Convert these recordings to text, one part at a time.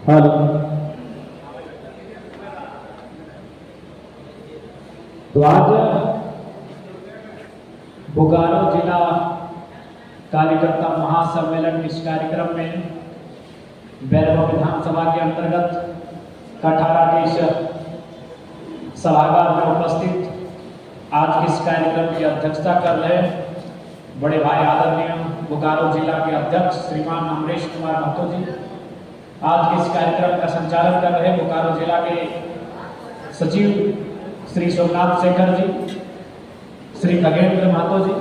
Hello. तो आज बोकारो जिला कार्यकर्ता महासम्मेलन इस कार्यक्रम में बैरवा विधानसभा के अंतर्गत कठारा के इस सभागार में उपस्थित आज के इस कार्यक्रम की अध्यक्षता कर रहे बड़े भाई आदरणीय बोकारो जिला के अध्यक्ष श्रीमान अमरेश कुमार महतो जी, आज के इस कार्यक्रम का संचालन कर रहे बोकारो जिला के सचिव श्री सोमनाथ शेखर जी, श्री खगेंद्र महतो जी,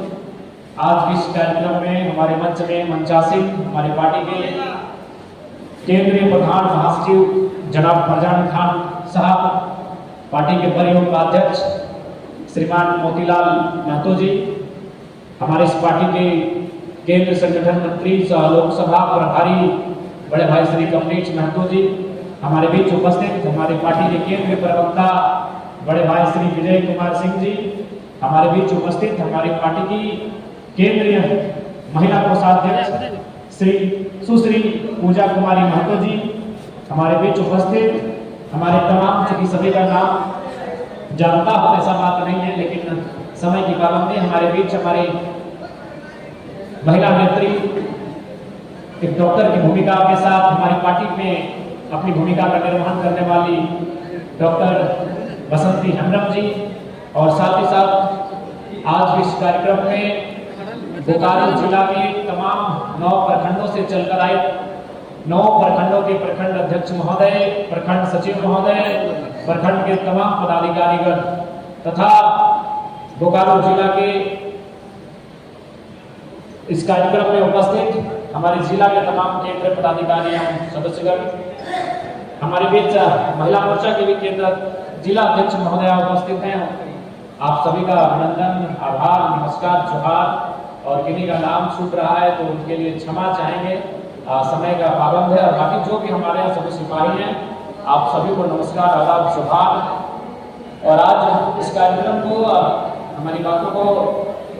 आज के इस कार्यक्रम में हमारे मंच में मंचासीन हमारे पार्टी के केंद्रीय प्रधान महासचिव जनाब फरजान खान साहब, पार्टी के वरीय उपाध्यक्ष श्रीमान मोतीलाल महतो जी, हमारे इस पार्टी के केंद्र संगठन मंत्री लोकसभा प्रभारी बड़े भाई श्री कमलेश महतो जी, हमारे बीच उपस्थित हमारे पार्टी के केंद्रीय प्रवक्ता बड़े भाई श्री विजय कुमार सिंह जी, हमारे बीच उपस्थित हमारी पार्टी की केंद्रीय महिला कोषाध्यक्ष श्री सुश्री पूजा कुमारी महतो जी, हमारे बीच उपस्थित हमारे तमाम सभी का नाम जानता हो ऐसा बात नहीं है, लेकिन समय की पाबंदी हमारे बीच हमारे महिला नेत्री एक डॉक्टर की भूमिका के साथ हमारी पार्टी में अपनी भूमिका का निर्वहन करने वाली डॉक्टर बसंती हेम्ब्रम जी, और साथ ही साथ आज इस कार्यक्रम में बोकारो जिला के तमाम 9 प्रखंडों से चलकर आए 9 प्रखंडों के प्रखंड अध्यक्ष महोदय, प्रखंड सचिव महोदय, प्रखंड के तमाम पदाधिकारीगण तथा बोकारो जिला के इस कार्यक्रम में उपस्थित हमारे जिला के तमाम केंद्रीय पदाधिकारी एवं सदस्यगण, हमारे बीच महिला मोर्चा के भी केंद्र जिला अध्यक्ष महोदय उपस्थित हैं। आप सभी का अभिनंदन, आभार, नमस्कार, जोहार, और किन्हीं का नाम छूट रहा है तो उनके लिए क्षमा चाहेंगे, समय का पाबंद है। और बाकी जो भी हमारे यहाँ सभी सिपाही हैं, आप सभी को नमस्कार, आदाब, जोहार। और आज इस कार्यक्रम को हमारी बातों को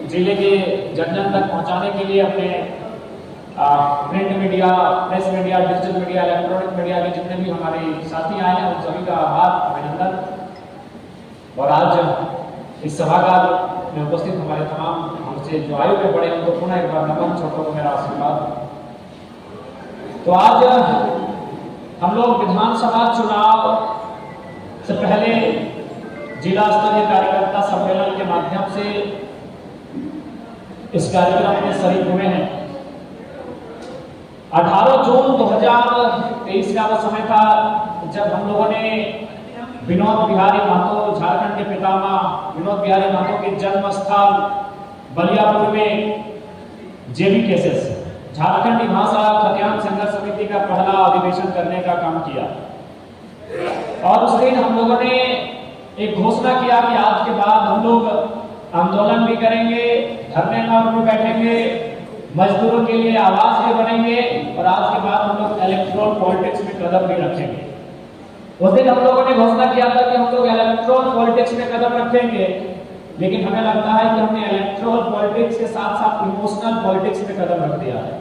जिले के जन जन तक पहुंचाने के लिए अपने print media, press media, digital media, electronic media के जितने भी हमारे साथी आए हैं उन सभी का आभार, अभिनंदन। और आज इस सभागार में उपस्थित हमारे तमाम हमसे जो आयु में बड़े उनको पुनः एक बार नमन, छोटों को मेरा आशीर्वाद। तो आज हम लोग विधानसभा चुनाव से पहले जिला स्तरीय कार्यकर्ता सम्मेलन के माध्यम से इस कार्यक्रम में शरीक हुए हैं। 18 जून 2023 का वो समय था जब हम लोगों ने विनोद बिहारी महतो, झारखंड के पितामह विनोद बिहारी महतो के जन्म स्थल बलियापुर में जेबी केसेस झारखंडी भाषा खतियान संघर्ष समिति का पहला अधिवेशन करने का काम किया। और उस दिन हम लोगों ने एक घोषणा किया कि आज के बाद हम लोग आंदोलन भी करेंगे, धरने में बैठेंगे, मजदूरों के लिए आवाज भी बनेंगे, और आज के बाद हम लोग इलेक्ट्रॉल पॉलिटिक्स में कदम भी रखेंगे। उस दिन हम लोगों ने घोषणा किया था कि हम लोग इलेक्ट्रॉल पॉलिटिक्स में कदम रखेंगे, लेकिन हमें लगता है कि हमने इलेक्ट्रॉल पॉलिटिक्स के साथ साथ इमोशनल पॉलिटिक्स में कदम रख दिया है।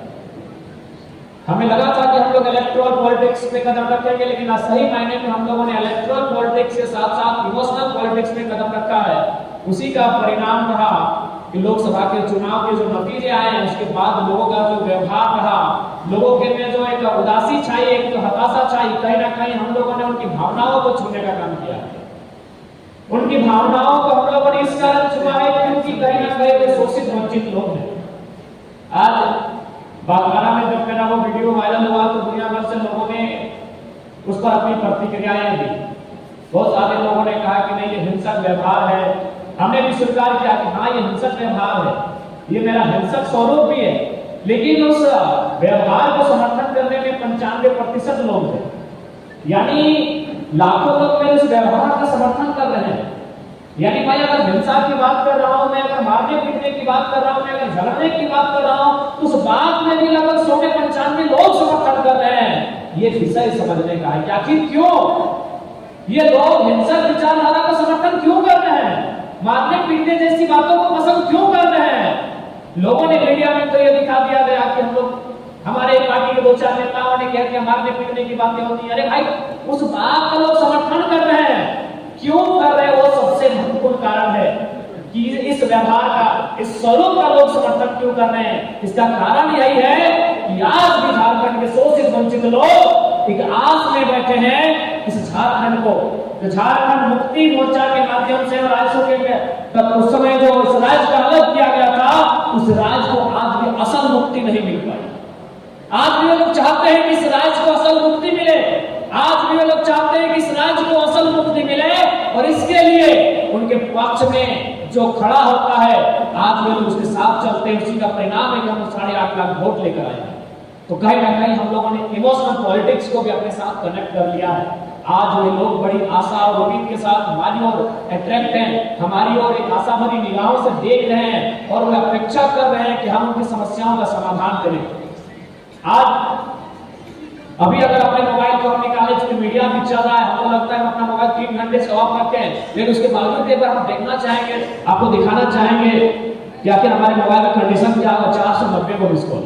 हमें लगा था कि हम लोग इलेक्ट्रॉल पॉलिटिक्स में कदम रखेंगे, लेकिन सही मायने में हम लोगों ने इलेक्ट्रॉल पॉलिटिक्स के साथ साथ इमोशनल पॉलिटिक्स में कदम रखा है। उसी का परिणाम रहा कि लोकसभा के चुनाव के जो नतीजे आए हैं उसके बाद लोगों का जो व्यवहार रहा, लोगों के में जो एक उदासी छाई, एक जो हताशा छाई, कहीं ना कहीं हम लोगों ने उनकी भावनाओं को छूने का काम किया है। उनकी भावनाओं को हम लोगों ने इस कारण छुआ है क्योंकि कहीं ना कहीं वे शोषित वंचित लोग हैं। आज बागबाना में जब मेरा वो वीडियो वायरल हुआ तो दुनिया भर से लोगों ने उस पर अपनी प्रतिक्रियाएं दी। बहुत सारे लोगों ने कहा कि नहीं, ये हिंसक व्यवहार है। हमने भी स्वीकार किया कि हाँ, ये हिंसक व्यवहार है, ये मेरा हिंसक स्वरूप भी है, लेकिन उस व्यवहार को समर्थन करने में 95% लोग थे। यानी लाखों लोग मेरे उस व्यवहार का समर्थन कर रहे हैं। यानी मैं अगर हिंसा की बात कर रहा हूं, मैं अगर मारने पीटने की बात कर रहा हूं, मैं अगर झगड़ने की बात कर रहा हूं, तो उस बात में भी लगभग 195 लोग समर्थन कर रहे हैं। ये विषय समझने का है कि आखिर क्यों ये लोग हिंसक विचारधारा का समर्थन क्यों कर रहे हैं, मारने पीटने जैसी बातों को पसंद क्यों कर रहे हैं। लोगों ने मीडिया में तो ये दिखा दिया गया कि हम लोग हमारे पार्टी के 2-4 नेताओं ने कहा कि हमारे पिटने की बातें होती हैं। अरे भाई, उस बात का लोग समर्थन कर रहे हैं, क्यों कर रहे हैं? वो सबसे महत्वपूर्ण कारण है कि इस व्यवहार का, इस स्वरूप का लोग समर्थन क्यों कर रहे हैं। इसका कारण यही है कि आज भी झारखंड के शोषित वंचित लोग एक आस में बैठे हैं इस झारखंड को, झारखंड मुक्ति मोर्चा के माध्यम से और राज्यों के उस समय जो इस राज्य का अलग किया गया था, उस राज्य को आज भी असल मुक्ति नहीं मिल पाई। आज भी वे लोग चाहते हैं कि इस राज्य को असल मुक्ति मिले, आज भी वे लोग चाहते हैं कि इस राज्य को असल मुक्ति मिले, और इसके लिए उनके पक्ष में जो खड़ा होता है, आज वे लोग उसके साथ चलते हैं। उसी का परिणाम है कि हम 8.5 लाख वोट लेकर आए हैं। तो कहीं ना कहीं हम लोगों ने इमोशनल पॉलिटिक्स को भी अपने साथ कनेक्ट कर लिया है। आज वे लोग बड़ी आशा और उम्मीद के साथ हमारी ओर अट्रैक्ट हैं, हमारी ओर एक आशा भरी निगाहों से देख रहे हैं, और वे अपेक्षा कर रहे हैं कि हम उनकी समस्याओं का समाधान करें। आज अभी अगर अपने मोबाइल को हम निकाले, चूंकि मीडिया भी चल रहा है, हमको लगता है हम अपना मोबाइल 3 घंटे से ऑफ रखते हैं, लेकिन उसके बावजूद एक बार हम देखना चाहेंगे, आपको दिखाना चाहेंगे कि आखिर हमारे मोबाइल का कंडीशन क्या होगा। 490 को मिस कॉल,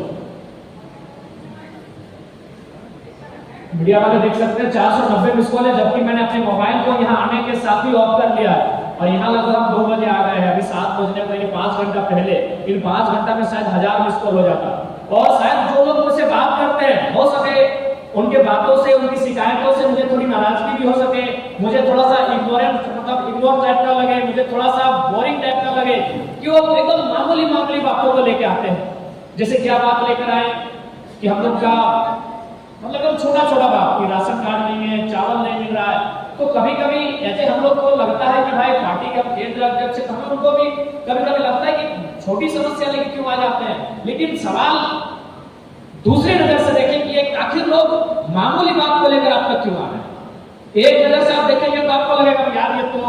मीडिया वाले देख सकते हैं 490 मिस कॉल है, जबकि मैंने अपने मोबाइल को यहाँ आने के साथ ही ऑफ कर लिया है। और यहाँ लगभग हम 2 बजे आ गए हैं, अभी 7 बजने पहले 5 घंटा पहले, इन 5 घंटा में शायद 1000 मिस कॉल हो जाता। और शायद जो लोग मुझसे बात करते हैं, हो सके उनके बातों से, उनकी शिकायतों से मुझे थोड़ी नाराजगी भी हो सके, मुझे थोड़ा सा इग्नोरेंट, मतलब इग्नोर टाइप का लगे, मुझे थोड़ा सा बोरिंग टाइप का लगे कि वो एकदम मामूली बातों को लेके आते हैं। जैसे क्या बात लेकर आए कि हम लोग का मतलब छोटा बात कि राशन कार्ड नहीं है, चावल नहीं मिल रहा है। तो कभी कभी ऐसे हम लोग को लगता है कि भाई पार्टी का केंद्र अध्यक्ष है, हम लोग को भी कभी कभी लगता है कि छोटी समस्या लेके क्यों आ जाते हैं। लेकिन सवाल दूसरी नजर से देखें कि एक आखिर लोग मामूली बात को लेकर आप तक क्यों आ रहे हैं। एक नजर से आप देखेंगे तो आपको लगेगा यार ये तो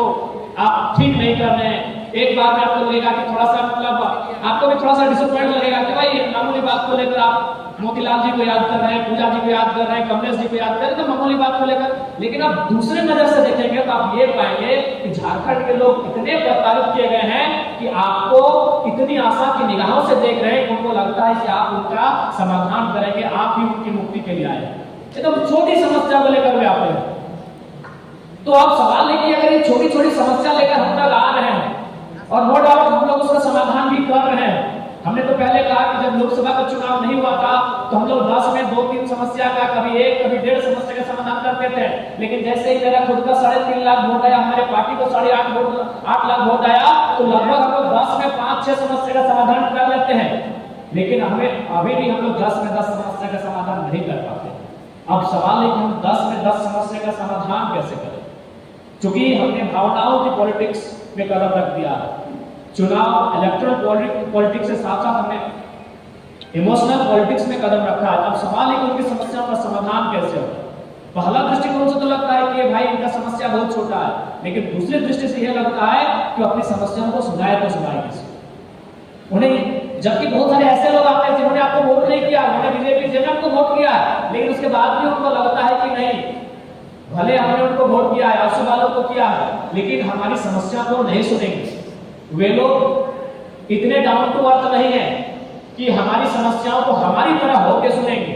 आप ठीक नहीं कर रहे हैं। एक बार में आपको लगेगा कि थोड़ा सा, मतलब आपको भी थोड़ा सा डिसअपॉइंट लगेगा कि भाई ये मामूली बात को लेकर आप मोतीलाल जी को याद कर रहे हैं, पूजा जी को याद कर रहे हैं, कमलेश जी को याद कर रहे हैं, तो मामूली बात को लेकर। लेकिन आप दूसरे नजर से देखेंगे तो आप ये पाएंगे कि झारखंड के लोग इतने प्रताड़ित किए गए हैं कि आपको इतनी आशा की निगाहों से देख रहे हैं, उनको लगता है कि आप उनका समाधान करेंगे, आप ही उनकी मुक्ति के लिए आए। एकदम छोटी समस्या को लेकर वे आते हैं। तो आप सवाल है कि अगर ये छोटी छोटी समस्या लेकर हम तक आ रहे हैं, और नो डाउट हम लोग उसका समाधान भी कर रहे हैं। हमने तो पहले कहा कि जब लोकसभा का चुनाव नहीं हुआ था तो हम लोग 10 में 2-3 समस्या का, कभी 1 कभी 1.5 समस्या का समाधान करते थे। लेकिन जैसे ही मेरा खुद का 3.5 लाख वोट आया, हमारे पार्टी को 8 लाख वोट आया, तो लगभग हम लोग 10 में 5-6 समस्या का समाधान कर लेते हैं। लेकिन हमें अभी भी हम लोग 10 में 10 समस्या का समाधान नहीं कर पाते। अब सवाल है कि हम 10 में 10 समस्या का समाधान कैसे करें, क्योंकि हमने भावनाओं की पॉलिटिक्स में कदम रख दिया है। चुनाव इलेक्ट्रल पॉलिटिक्स से साथ साथ हमने इमोशनल पॉलिटिक्स में कदम रखा है। अब सवाल है कि उनकी समस्याओं का समाधान कैसे हो। पहला दृष्टिकोण से तो लगता है कि भाई इनका समस्या बहुत छोटा है, लेकिन दूसरी दृष्टि से यह लगता है कि अपनी समस्याओं को सुनाए तो सुनाए किसी उन्हें। जबकि बहुत सारे ऐसे लोग आते हैं जिन्होंने आपको वोट नहीं किया, उन्होंने बीजेपी जेएमएम को वोट किया, लेकिन उसके बाद भी उनको लगता है कि नहीं, भले हमने उनको वोट किया है, आसू वालों को किया है, लेकिन हमारी समस्या को नहीं सुनेंगे। वे लोग इतने डाउन टू अर्थ नहीं है कि हमारी समस्याओं को हमारी तरह होकर सुनेंगे।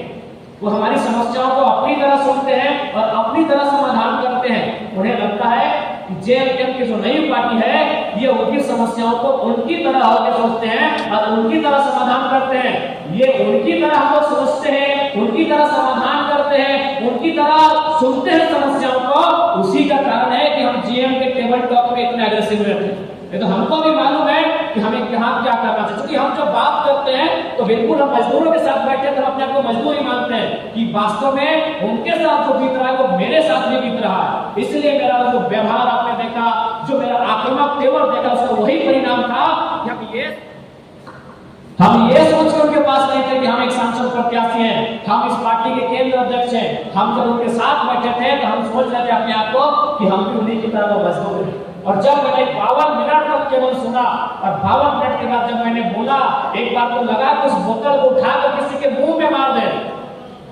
वो हमारी समस्याओं को अपनी तरह सुनते हैं और अपनी तरह समाधान करते हैं। उन्हें लगता है कि जेएमएम की जो नई पार्टी है, ये उनकी समस्याओं को उनकी तरह होकर सोचते हैं और उनकी तरह समाधान करते हैं। ये उनकी तरह हम लोग सोचते हैं, उनकी तरह समाधान करते हैं, उनकी तरह सुनते हैं समस्याओं को। उसी का कारण है कि हम जेएम के टेबल टॉक पे इतने अग्रेसिव रहते हैं। तो हमको भी मालूम है कि हमें यहाँ क्या करना चाहिए, क्योंकि हम जब बात करते हैं तो बिल्कुल हम मजदूरों के साथ बैठे तो अपने आप को मजदूर ही मानते हैं कि वास्तव में उनके साथ जो बीत रहा है वो मेरे साथ भी बीत रहा है। इसलिए मेरा जो व्यवहार आपने देखा, जो मेरा आक्रामक तेवर देखा, उसका वही परिणाम था कि हम ये सोच कर उनके पास नहीं थे कि हम एक सांसद प्रत्याशी हैं, हम इस पार्टी के केंद्र अध्यक्ष हैं। हम जब उनके साथ बैठे थे तो हम सोच रहे थे अपने आप को कि हम भी उन्हीं की तरह मजदूर हैं। और जब मैंने 52 मिनट तक केवल सुना और 52 मिनट के बाद जब मैंने बोला, एक बार तो लगा कि उस बोतल को उठाकर किसी के मुंह में मार दे,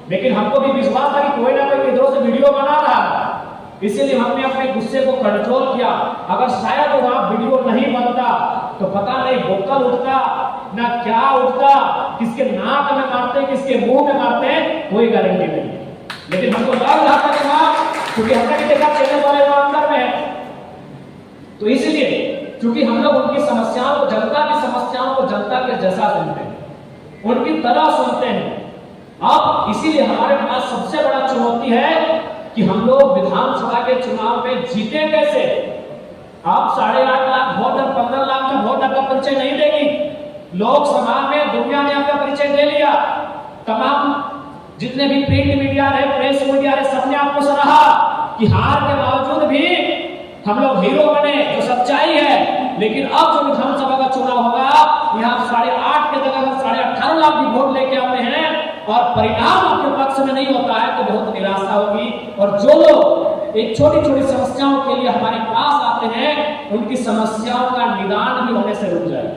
लेकिन हमको भी विश्वास था कि कोई ना कोई इधरों से वीडियो बना रहा है, इसीलिए हमने अपने गुस्से को कंट्रोल किया। अगर शायद वहां वीडियो नहीं बनता तो पता नहीं बोतल उठता ना क्या उठता, किसके नाक में मारते, किसके मुंह में मारते, कोई गारंटी नहीं है। लेकिन हमको लग रहा था कि हाँ, क्योंकि हमने भी देखा चैनल वाले जो अंदर में है, तो इसलिए क्योंकि हम लोग उनकी समस्याओं को, जनता की समस्याओं को जनता के जैसा सुनते हैं, उनकी तरह सुनते हैं। अब इसीलिए हमारे पास सबसे बड़ा चुनौती है कि हम लोग विधानसभा के चुनाव में जीते कैसे। आप 8.5 लाख वोट और 15 लाख का वोट आपका परिचय नहीं देगी। लोकसभा में दुनिया ने आपका परिचय दे लिया, तमाम जितने भी प्रिंट मीडिया है, प्रेस मीडिया है, सबने आपको सराहा कि हार के बावजूद भी हम लोग हीरो बने, जो सच्चाई है। लेकिन अब जो विधानसभा का चुनाव होगा, यहाँ 8.5 के जगह 18.5 लाख भी वोट लेके आते हैं और परिणाम आपके पक्ष में नहीं होता है, तो बहुत निराशा होगी। और जो लोग एक छोटी छोटी समस्याओं के लिए हमारे पास आते हैं, उनकी समस्याओं का निदान भी होने से रुक जाए।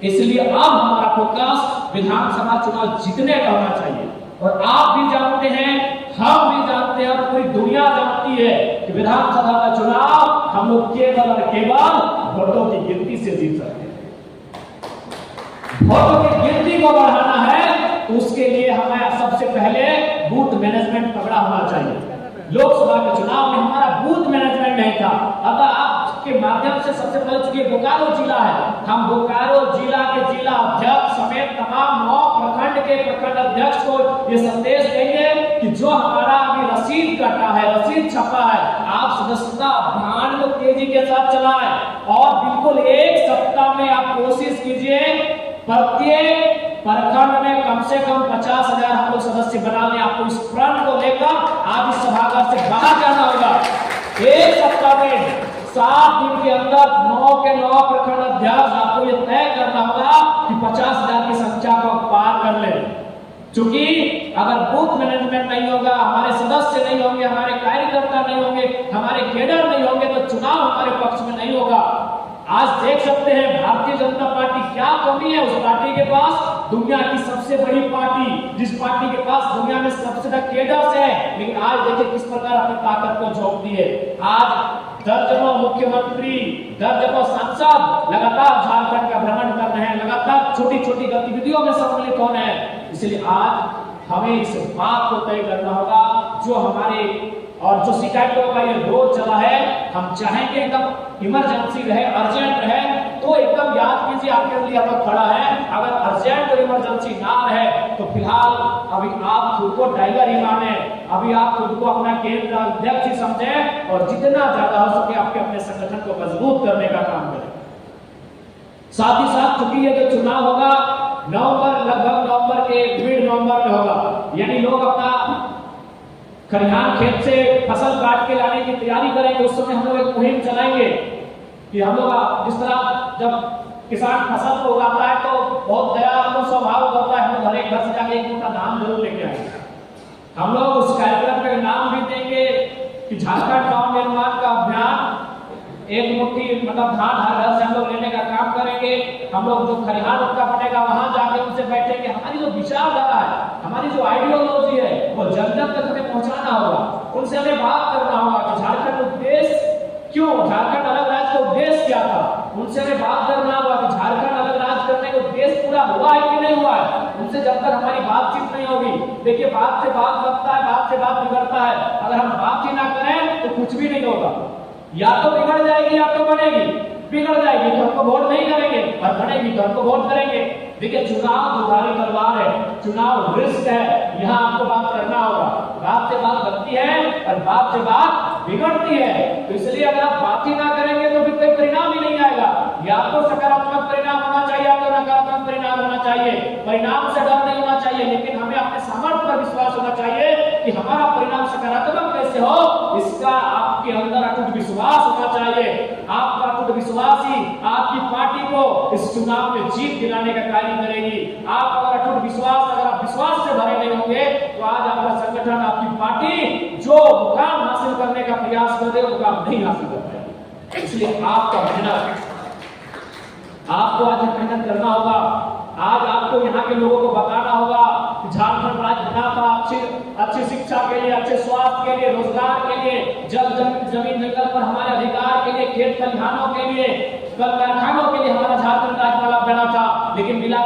इसलिए अब हमारा फोकस विधानसभा चुनाव जीतने का होना चाहिए। और आप भी जानते हैं, हम भी जानते हैं, पूरी दुनिया जानती है कि विधानसभा का चुनाव हम लोग केवल और केवल वोटों की गिनती से जीत सकते हैं। वोटों की गिनती को बढ़ाना है, तो उसके लिए हमें सबसे पहले बूथ मैनेजमेंट तगड़ा होना चाहिए। लोकसभा के चुनाव में हमारा बूथ मैनेजमेंट नहीं था। अगर आपके माध्यम से सबसे पहले, चूंकि बोकारो जिला है, हम बोकारो जिला के जिला अध्यक्ष समेत तमाम 9 प्रखंड के प्रखंड अध्यक्ष को ये संदेश देंगे कि जो हमारा अभी रसीद कटा है, रसीद छपा है, आप सदस्यता अभियान को तेजी के साथ चलाएं और बिल्कुल 1 सप्ताह में आप कोशिश कीजिए प्रत्येक प्रखंड में कम से कम 50,000 हम लोग सदस्य बना लें। आपको इस प्रण को लेकर आज इस सभागार से बाहर जाना होगा। 1 सप्ताह में 7 दिन के अंदर 9 के 9 प्रखंड अध्यक्ष आपको ये तय करना होगा कि 50,000 की संख्या को पार कर ले। क्योंकि अगर बूथ मैनेजमेंट नहीं होगा, हमारे सदस्य नहीं होंगे, हमारे कार्यकर्ता नहीं होंगे, हमारे कैडर नहीं होंगे, तो चुनाव हमारे पक्ष में नहीं होगा। आज देख सकते हैं भारतीय जनता पार्टी क्या कमी है। उस पार्टी के पास दुनिया की सबसे बड़ी पार्टी, जिस पार्टी के पास दुनिया में सबसे ज्यादा कैडर्स है, लेकिन आज देखिए किस प्रकार अपनी ताकत को झोंक दी है। आज दर्जनों मुख्यमंत्री, दर्जनों सांसद लगातार झारखंड का भ्रमण कर रहे हैं, लगातार छोटी छोटी गतिविधियों में सम्मिलित हो रहे हैं। इसलिए आज हमें इस बात को तय करना होगा, जो हमारे और जो शिकायतों का ये दौर चला है, हम चाहेंगे एकदम इमरजेंसी रहे, अर्जेंट रहे, तो एकदम याद कीजिए आपके लिए हम खड़ा है। अगर अर्जेंट और इमरजेंसी ना रहे तो फिलहाल अभी आप खुद को टाइगर ही माने, अभी आप खुद को अपना केंद्र अध्यक्ष ही समझें और जितना ज्यादा हो सके आपके अपने संगठन को मजबूत करने का काम करें। साथ ही साथ चूंकि ये जो चुनाव होगा नवंबर, लगभग नवंबर के मिड नवंबर में होगा, यानी लोग अपना खलिहान खेत से फसल काट के लाने की तैयारी करेंगे। उस समय हम लोग एक मुहिम चलाएंगे कि हम लोग जिस तरह जब किसान फसल को उगाता है तो बहुत दया तो स्वभाव होता है, हम लोग हर एक घर से जाके 1 मोटा धान जरूर लेके आएंगे। हम लोग उस कार्यक्रम का नाम भी देंगे कि झारखंड गांव निर्माण का अभियान, 1 मुट्ठी मतलब धान हर घर से हम लोग लेने का काम करेंगे। हम लोग जो खलिहान उनका बनेगा वहां जाके उनसे बैठेंगे। हमारी जो विचारधारा है, हमारी जो आइडियोलॉजी है, वो जन जन तक हमें पहुंचाना होगा। उनसे हमें बात करना होगा कि झारखंड उद्देश्य क्यों, झारखंड अलग राज्य का उद्देश्य क्या था। उनसे हमें बात करना होगा कि झारखंड अलग राज्य करने का उद्देश्य पूरा हुआ है कि नहीं हुआ है। उनसे जब तक हमारी बातचीत नहीं होगी, देखिए बात से बात बनता है, बात से बात बिगड़ता है। अगर हम बात ही ना करें तो कुछ भी नहीं होगा, या तो बिगड़ जाएगी या तो बनेगी। बिगड़ जाएगी तो हमको वोट नहीं करेंगे और बनेगी तो हमको वोट करेंगे। देखिए चुनाव दुधारी तलवार है, चुनाव रिस्क है, यहाँ आपको बात करना होगा। बात से बात बनती है और बात से बात बिगड़ती है, तो इसलिए अगर आप बात ही ना करेंगे तो फिर कोई परिणाम ही नहीं आएगा। या तो सकारात्मक परिणाम होना चाहिए या तो नकारात्मक परिणाम होना चाहिए। परिणाम से डर नहीं होना चाहिए, लेकिन हमें अपने सामर्थ्य पर विश्वास होना चाहिए कि हमारा परिणाम सकारात्मक कैसे हो, इसका आपके अंदर अटूट विश्वास होना चाहिए। आपका अटूट विश्वास ही आपकी पार्टी को इस चुनाव में जीत दिलाने का कार्य करेगी। आप अगर अटूट विश्वास, अगर आप विश्वास से भरे नहीं होंगे तो आज आपका संगठन, आपकी पार्टी जो मुकाम हासिल करने का प्रयास कर रहे हो मुकाम नहीं हासिल कर पाएगी। इसलिए आपका मेहनत, आपको आज मेहनत करना होगा। आज आपको यहाँ के लोगों को बताना होगा कि झारखंड राज्य बना था अच्छी शिक्षा के लिए, अच्छे स्वास्थ्य के लिए, रोजगार के लिए, जमीन जंगल पर हमारे अधिकार के लिए, खेत खलिहानों के लिए, कल कारखानों के लिए हमारा झारखंड राज्य बना था। लेकिन मिला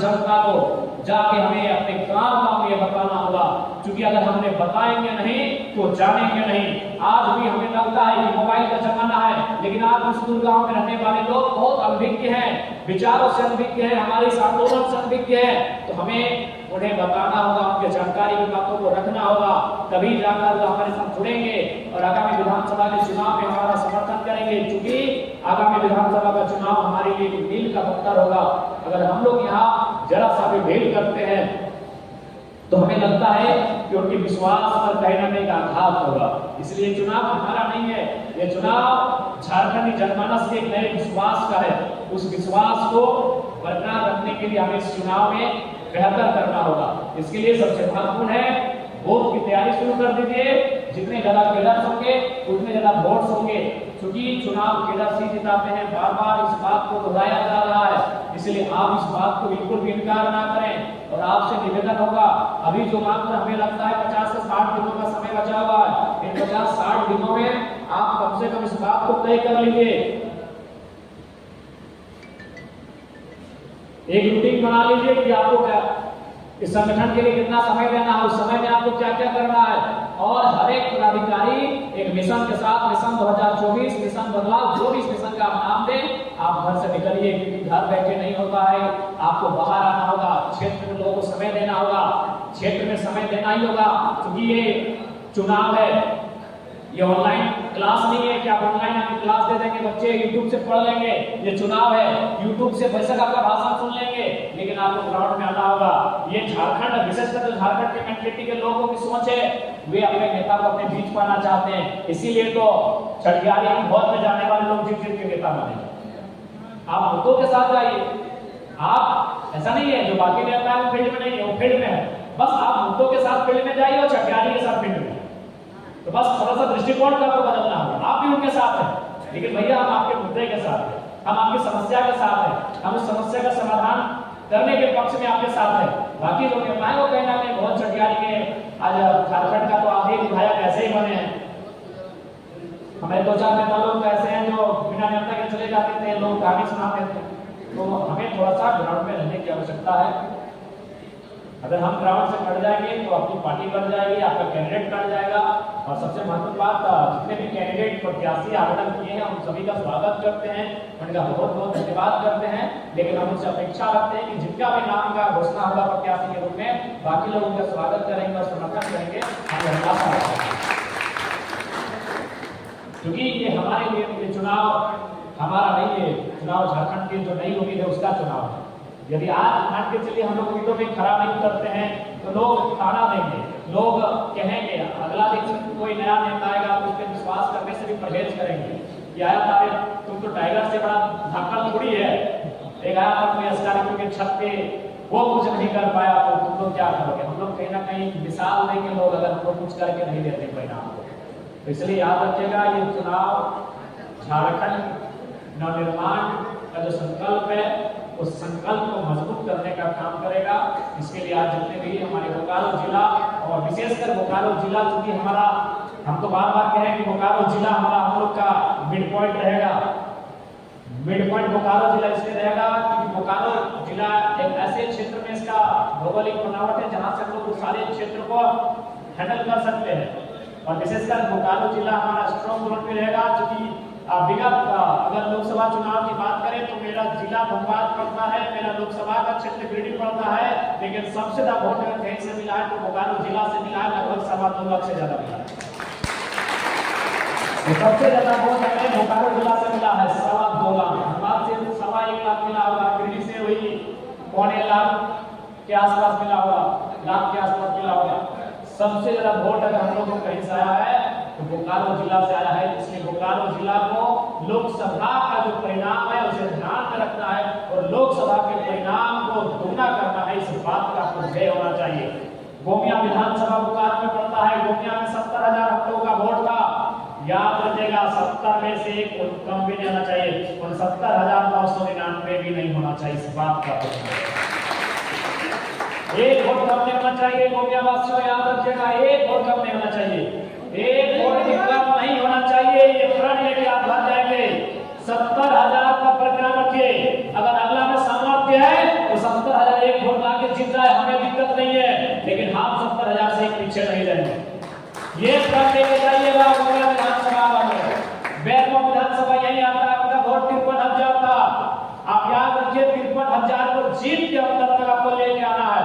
जनता को जाके हमें अपने गांव में बताना होगा, क्योंकि अगर हमने बताएंगे नहीं तो जानेंगे नहीं। आज भी हमें लगता है कि मोबाइल का जमाना है, लेकिन आज उस गांव में रहने वाले लोग बहुत अनभिज्ञ हैं, विचारों से अनभिज्ञ हैं, हमारे इस आंदोलन से अनभिज्ञ हैं। तो हमें उन्हें बताना होगा, उनके जानकारी की बातों को रखना होगा, तभी जाकर वो हमारे साथ जुड़ेंगे और आगामी विधानसभा के चुनाव में हमारा समर्थन करेंगे। क्योंकि आगामी विधानसभा का चुनाव हमारे लिए मील का पत्थर होगा। अगर हम लोग यहाँ जरा सा भी भेद करते हैं तो हमें लगता है कि उनके विश्वास पर कहीं न कहीं आघात होगा। इसलिए चुनाव हमारा नहीं है, ये चुनाव झारखंडी जनमानस के एक नए विश्वास का है। उस विश्वास को बरकरार रखने के लिए हमें इस चुनाव में बेहतर करना होगा। इसके लिए सबसे महत्वपूर्ण है वोट की तैयारी शुरू कर दीजिए। जितने ज्यादा कैडर्स होंगे उतने ज्यादा वोट्स होंगे, क्योंकि चुनाव कैडर्स ही जिताते हैं। बार बार इस बात को दोहराया जा रहा है, इसलिए आप इस बात को बिल्कुल भी इनकार ना करें। और आपसे निवेदन होगा, अभी जो मात्र हमें लगता है 50 से 60 दिनों का समय बचा हुआ है, इन 50-60 दिनों में आप कम से कम इस बात को तय कर लीजिए, एक रूटीन बना लीजिए कि आपको क्या इस संगठन के लिए कितना समय देना है, उस समय में आपको क्या क्या करना है। और हर एक पदाधिकारी एक मिशन के साथ, मिशन 2024, मिशन बदलाव, जो भी इस मिशन का आप नाम दें, आप घर से निकलिए, क्योंकि घर बैठे नहीं होता है, आपको बाहर आना होगा, क्षेत्र में लोगों को समय देना होगा, क्षेत्र में समय देना ही होगा। क्योंकि ये चुनाव है, ये ऑनलाइन क्लास नहीं है कि आप ऑनलाइन आके क्लास दे देंगे, बच्चे यूट्यूब से पढ़ लेंगे। ये चुनाव है, यूट्यूब से बेशक आपका भाषण सुन लेंगे, लेकिन आपको ग्राउंड में आना होगा। ये झारखंड, विशेषकर जो झारखंड के मेंटलिटी के लोगों की सोच है, वे अपने नेता को अपने बीच पाना चाहते हैं। इसीलिए तो छठियारी भोज में जाने वाले लोग जीत के नेता बने। आप मुद्दों के साथ जाइए, आप ऐसा नहीं है जो बाकी नेता है वो फील्ड में नहीं है, वो फील्ड में है। बस आप मुद्दों के साथ फील्ड में जाइए और छठियारी के साथ फील्ड में। तो बस थोड़ा सा दृष्टिकोण का आपको बदलना होगा। आप भी उनके साथ हैं, लेकिन भैया हम आपके मुद्दे के साथ हैं, हम आपकी समस्या के साथ हैं, हम उस समस्या का समाधान करने के पक्ष में आपके साथ हैं। बाकी जो नेता है वो कहीं ना कहीं बहुत छठियारी के, आज झारखंड का तो आधे विधायक ऐसे ही बने हैं। हमें 2-4 नेता लोग ऐसे हैं जो बिना नेता के चले जाते थे, लोग कहानी सुनाते थे। तो हमें थोड़ा सा ग्राउंड में रहने की आवश्यकता है। अगर हम ग्राउंड से कट जाएंगे तो आपकी पार्टी बढ़ जाएगी, आपका कैंडिडेट कट जाएगा। और सबसे महत्वपूर्ण बात, जितने भी कैंडिडेट प्रत्याशी आवेदन किए हैं उन सभी का स्वागत करते हैं, उनका बहुत बहुत धन्यवाद करते हैं। लेकिन हम उनसे अपेक्षा रखते हैं कि जिनका भी नाम का घोषणा होगा प्रत्याशी के रूप में, बाकी लोग उनका स्वागत करेंगे और समर्थन करेंगे। क्योंकि ये हमारे लिए चुनाव हमारा नहीं है, चुनाव झारखंड के जो नई उम्मीद है उसका चुनाव है। यदि आज मान के चलिए हम लोग उम्मीदों में खड़ा नहीं करते हैं तो लोग ताना देंगे, लोग कहेंगे, अगला दिन कोई नया नेता आएगा तो उस पर विश्वास करने से भी परहेज करेंगे। कि आया था तुम तो टाइगर से बड़ा धाकड़ थोड़ी है, एक आया था कोई अस्कारियों के छत पे, वो कुछ नहीं कर पाया तो तुम लोग क्या करोगे। हम लोग कहीं ना कहीं मिसाल देंगे लोग, अगर हम लोग कुछ करके नहीं देते परिणाम को। तो इसलिए याद रखिएगा, ये चुनाव झारखंड नवनिर्माण का जो संकल्प है उस संकल्प को मजबूत करने का काम करेगा। इसके लिए आज जितने भी हमारे बोकारो जिला और विशेषकर बोकारो जिला, चूंकि हमारा, हम तो बार बार कहें कि बोकारो जिला हमारा हम लोग का मिड पॉइंट रहेगा। मिड पॉइंट बोकारो जिला इसलिए रहेगा क्योंकि बोकारो जिला एक ऐसे क्षेत्र में इसका भौगोलिक बनावट है जहां से हम लोग सारे क्षेत्र को हैंडल कर सकते हैं। और विशेषकर बोकारो जिला हमारा स्ट्रॉन्ग जोन में रहेगा, क्योंकि विगत अगर लोकसभा चुनाव की बात करें तो मेरा जिला धनबाद पड़ता है, मेरा लोकसभा का क्षेत्र गिरिडीह पड़ता है, लेकिन सबसे ज्यादा वोट अगर कहीं से मिला है तो बोकारो जिला से मिला है, लगभग 2.25 लाख से ज्यादा मिला है। सबसे ज्यादा वोट हमें बोकारो जिला से मिला है, 2.25 लाख। धनबाद से 1.25 लाख मिला होगा, गिरिडीह से वही 1.25 लाख के आसपास मिला होगा, लाख के आसपास मिला होगा। सबसे ज्यादा वोट अगर हम लोगों को कहीं से आया है तो बोकारो जिला से आया है। इसलिए बोकारो जिला को लोकसभा का जो परिणाम है उसे ध्यान में रखना है और लोकसभा के परिणाम को दुगना करना है, इस बात का आपको जय होना चाहिए। गोमिया विधानसभा बोकारो में पड़ता है, गोमिया में 70,000 हम लोगों का वोट था। याद रखिएगा, 70 में से एक कम भी नहीं होना चाहिए और 70,999 भी नहीं होना चाहिए, इस बात का एक वोट कम नहीं होना चाहिए। गोमिया वासियों याद रखिएगा, एक वोट कम नहीं होना चाहिए, एक वोट भी कम नहीं होना चाहिए। ये प्रण लेके आप भर जाएंगे। 70,000 का परिणाम रखिए, अगर अगला में सामर्थ्य है तो 70,000 एक ये सब लेके जाइएगा विधानसभा वाले। बैरमो विधानसभा यही आता है, आपका वोट 53,000 था। आप याद रखिए 53,000 को जीत के अंदर तक आपको लेके आना है।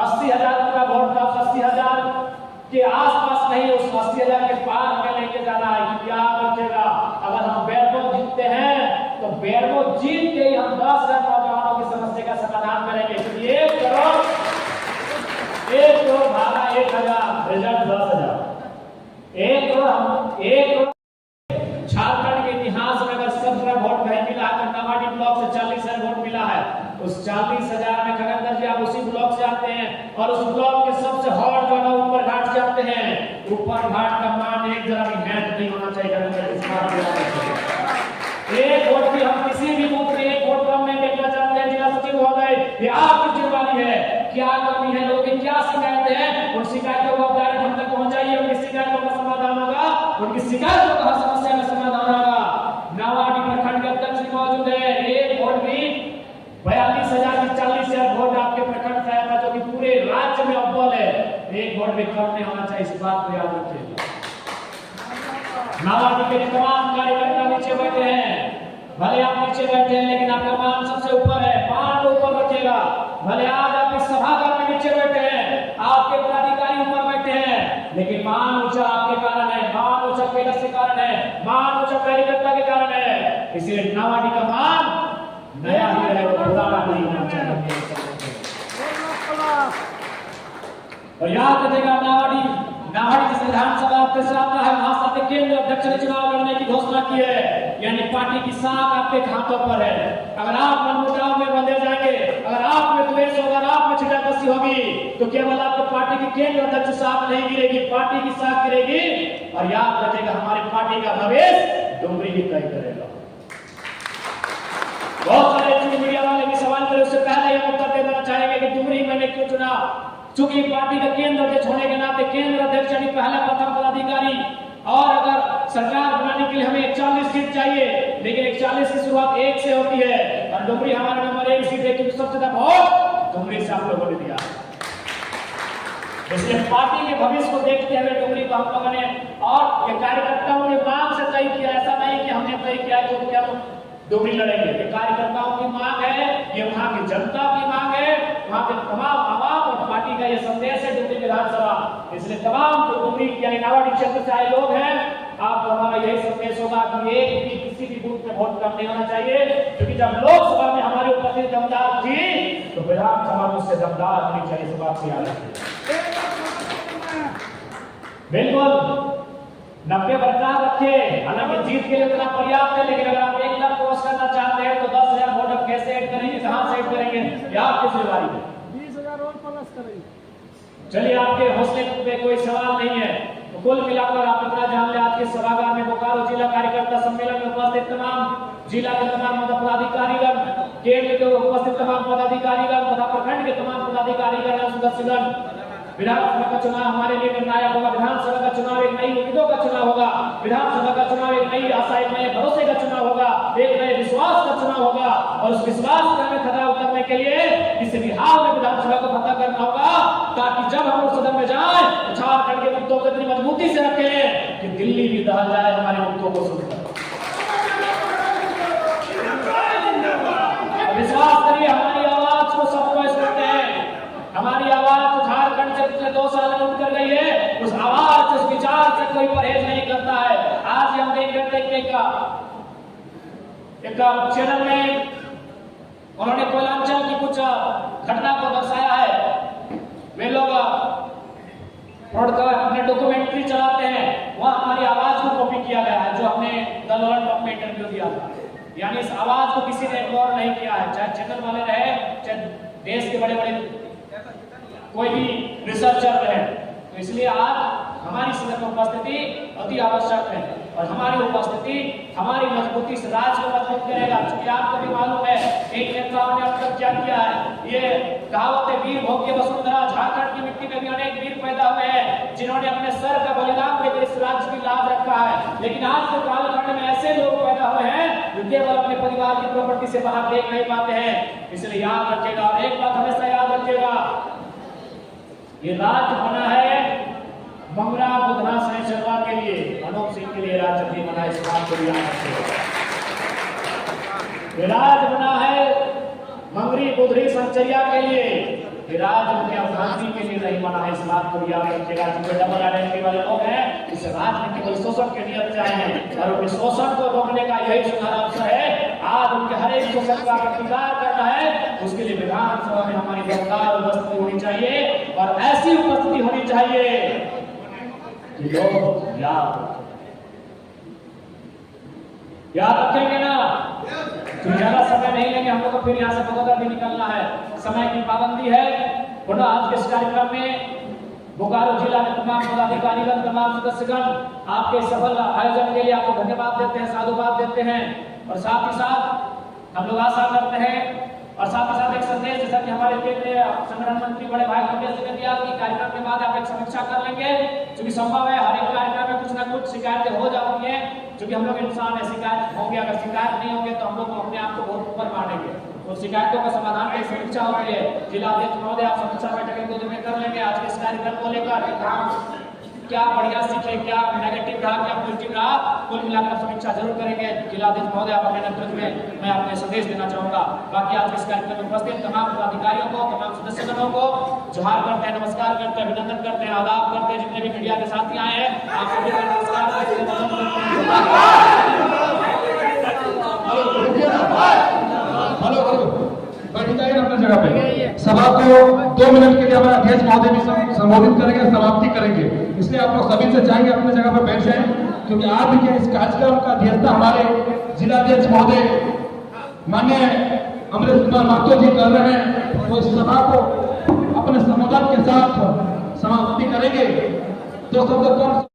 80,000 का वोट था, 80,000 के आसपास नहीं, उस 80,000 के पार हमें लेके जाना है। याद रखिएगा, अगर हम बैरमो जीतते हैं तो बैरमो जीत के ही हम 10,000 नौजवानों की समस्या का समाधान करेंगे। 1 करोड़ भागा 1,000, रिजल्ट 10,000। 1 करोड़ झारखंड के इतिहास में अगर सबसे वोट नहीं मिला है तो नवाडी ब्लॉक से 40,000 वोट मिला है। उस 40,000 में खगेंद्र जी आप उसी ब्लॉक से आते हैं और उस ब्लॉक के सबसे हॉट जो है ऊपर घाट से आते हैं। ऊपर घाट का मान एक जरा भी हैंड नहीं होना चाहिए। एक वोट भी हम किसी भी बूथ में एक वोट कम नहीं देखना चाहते हैं। जिला सचिव महोदय, ये आपकी जिम्मेदारी है। क्या कमी है, लोगों की क्या शिकायतें हैं, उन शिकायतों को आप हम तक पहुंचाइए। उनकी शिकायतों का समाधान होगा, उनकी शिकायतों का समस्या का समाधान होगा। नावाडी प्रखंड के अध्यक्ष भी मौजूद है। एक वोट भी 42,000 की 40,000 वोट आपके प्रखंड से आया था, जो कि पूरे राज्य में अव्वल है। एक वोट भी कम नहीं होना चाहिए, इस बात को याद रखिएगा। नावाडी के तमाम कार्यकर्ता नीचे बैठे हैं, भले आप नीचे बैठे हैं लेकिन आपका मान सबसे ऊपर है। मान ऊपर रखिएगा। भले आज आप इस सभागार में नीचे बैठे हैं, आपके पदाधिकारी ऊपर बैठे हैं, लेकिन मान ऊंचा आपके कारण है, मान ऊंचा कैडर के कारण है, मान ऊंचा कार्यकर्ता के कारण है। इसलिए नावाडी का मान नया ही रहे, पुराना नहीं होना चाहिए। और याद रखिएगा, नावाडी जिस विधानसभा आपके सामने है, वहां से केंद्र अध्यक्ष ने चुनाव लड़ने की घोषणा की है। यानी पार्टी की साख आपके हाथों पर है। अगर आप मनमुटाव में बंधे जाएंगे, अगर आप में द्वेष होगा, आप में छिटाकसी होगी, तो केवल आपको पार्टी की केंद्र अध्यक्ष साख नहीं गिरेगी, पार्टी की साख गिरेगी। और याद रखिएगा, हमारी पार्टी का भविष्य डुमरी ही तय करेगा। बहुत सारे मीडिया वाले भी सवाल करे, उससे पहले हम उत्तर देना चाहेंगे कि डुमरी मैंने क्यों चुना। चूंकि पार्टी का केंद्र अध्यक्ष होने के नाते केंद्र अध्यक्ष यानी पहला प्रथम पदाधिकारी, और अगर सरकार बनाने के लिए हमें 41 सीट चाहिए, लेकिन 41 की शुरुआत 1 से होती है और डुमरी हमारा नंबर 1 सीट है, क्योंकि सबसे ज्यादा वोट डुमरी से आप लोगों ने दिया। इसलिए पार्टी के भविष्य को देखते हुए डुमरी को हम लोगों ने और ये कार्यकर्ताओं ने मांग से तय किया। ऐसा नहीं कि हमने तय किया तो क्या डुमरी लड़ेंगे। ये कार्यकर्ताओं की मांग है, ये वहां की जनता की मांग है, वहां के तमाम आवाम और पार्टी का ये संदेश है डुमरी विधानसभा। इसलिए तमाम जो डुमरी यानी नावाडी क्षेत्र से आए लोग हैं, आपको हमारा यही संदेश होगा कि एक भी किसी भी बूथ में वोट कम नहीं होना चाहिए, क्योंकि जब लोकसभा में हमारी उपस्थिति दमदार थी तो विधानसभा में उससे दमदार होनी चाहिए। इस बात से याद रखिए। बिल्कुल 90 बरकरार रखे। हालांकि जीत के लिए इतना पर्याप्त है, लेकिन अगर आप 1 लाख क्रॉस करना चाहते हैं तो 10,000 वोट आप कैसे ऐड करेंगे, कहां से ऐड करेंगे, या आपकी जिम्मेदारी है। 20,000 और प्लस करेंगे। चलिए, आपके हौसले पे कोई सवाल नहीं है। तो कुल मिलाकर आप इतना जान ले, आज के सभागार में बोकारो जिला कार्यकर्ता सम्मेलन में उपस्थित तमाम जिला के तमाम पदाधिकारीगण, केंद्र के उपस्थित तमाम पदाधिकारीगण तथा प्रखंड के तमाम पदाधिकारीगण, सदस्यगण, विधानसभा का चुनाव हमारे लिए निर्णायक होगा। विधानसभा का चुनाव एक नई उम्मीदों का चुनाव होगा। विधानसभा का चुनाव एक नई आशा, एक नए भरोसे का चुनाव होगा, एक नए विश्वास का चुनाव होगा। और उस विश्वास को हमें खरा उतरने के लिए किसी भी हाल में विधानसभा को फतह करना होगा, ताकि जब हम उस सदन में जाएं तो झारखंड के मुद्दों को इतनी मजबूती से रखें कि दिल्ली भी दहल जाए हमारे मुद्दों को सुनकर। विश्वास करिए, हमारी आवाज को सब कोई सुनते हैं। हमारी आवाज तो झारखंड से पिछले 2 साल में उठ कर गई है। उस आवाज से, उस विचार से कोई परहेज नहीं करता है। आज हम देख रहे थे एक चैनल में उन्होंने कोयलांचल की कुछ घटना को दर्शाया है। वे लोग अपने डॉक्यूमेंट्री चलाते हैं, वहां हमारी आवाज को कॉपी किया गया है, जो हमने द लॉन्ड टॉप में इंटरव्यू दिया था। यानी इस आवाज को किसी ने इग्नोर नहीं किया है, चाहे चैनल वाले रहे, चाहे देश के बड़े बड़े कोई भी रिसर्चर रहे। तो इसलिए आज हमारी सदन में उपस्थिति अति आवश्यक है, और हमारी उपस्थिति हमारी मजबूती से राज्य को मजबूत करेगा। क्योंकि आपको भी मालूम है एक नेताओं ने अब तक क्या किया है। ये कहावत है, वीर भोग्य वसुंधरा। झारखंड की मिट्टी में भी अनेक वीर पैदा हुए हैं, जिन्होंने अपने सर का बलिदान देकर इस राज्य की लाज रखा है। लेकिन आज के कालखंड में ऐसे लोग पैदा हुए हैं जो केवल अपने परिवार की प्रॉपर्टी से बाहर देख नहीं पाते हैं। इसलिए याद रखिएगा, एक बात हमेशा याद रखिएगा, ये राज्य बना है मंगरा बुधना सहिचरवा के लिए अनूप सिंह के लिए राज्य भी बना, इस बात को याद रखिए। विराज बना है मंगरी बुधरी संचरिया के लिए, विराज उनके अवधानी के लिए नहीं बना है, इस बात को याद रखिएगा। जो डबल आइडेंटिटी वाले लोग हैं इस राज्य में केवल शोषण के नियत से आए हैं और उनके शोषण को रोकने का यही सुधार अवसर है। आज उनके हर एक शोषण का प्रतिकार करना है, उसके लिए विधानसभा में हमारी दमदार उपस्थिति होनी चाहिए और ऐसी उपस्थिति होनी चाहिए कि लोग याद रखेंगे ना। तो ज्यादा समय नहीं लेंगे, हम लोग को फिर यहाँ से बदौलत भी निकलना है, समय की पाबंदी है। पुनः आज के इस कार्यक्रम में बोकारो जिला के तमाम पदाधिकारीगण, तमाम सदस्यगण आपके सफल आयोजन के लिए आपको धन्यवाद देते हैं, साधुवाद देते हैं। और साथ ही साथ हम लोग आशा करते हैं और साथ ही साथ एक संदेश, जैसा कि हमारे केंद्रीय संगठन मंत्री बड़े भाई पटेल जी ने दिया कि कार्यक्रम के बाद आप एक समीक्षा कर लेंगे, क्योंकि संभव है हर एक कार्यक्रम में कुछ ना कुछ शिकायतें हो जाती हैं, क्योंकि हम लोग इंसान है, शिकायत होंगे, अगर शिकायत नहीं होंगे तो हम लोग अपने आप को बहुत ऊपर मानेंगे। तो शिकायतों का समाधान की समीक्षा होती है। जिलाध्यक्ष महोदय आप समीक्षा बैठक को में कर लेंगे आज के इस कार्यक्रम को लेकर, क्या बढ़िया सीखे, क्या नेगेटिव रहा, क्या पॉजिटिव रहा, कुल मिलाकर समीक्षा जरूर करेंगे। जिलाध्यक्ष महोदय आप अपने नेतृत्व में मैं अपने संदेश देना चाहूंगा। बाकी आज के इस कार्यक्रम में उपस्थित तमाम पदाधिकारियों को, तमाम सदस्यगणों को जोहार करते हैं, नमस्कार करते हैं, अभिनंदन करते हैं, आदाब करते हैं। जितने भी मीडिया के साथी आए हैं आप सभी का नमस्कार करते हैं। अपने जगह पे सभा को 2 मिनट के लिए हमारे अध्यक्ष महोदय भी संबोधित करेंगे, समाप्ति करेंगे, इसलिए आप लोग सभी से चाहेंगे अपने जगह पर बैठ जाएं, क्योंकि आप भी इस कार्यक्रम का अध्यक्षता हमारे जिलाध्यक्ष महोदय माननीय अमरेश कुमार महतो जी कर रहे हैं। तो इस सभा को अपने संबोधन के साथ समाप्ति करेंगे। तो सब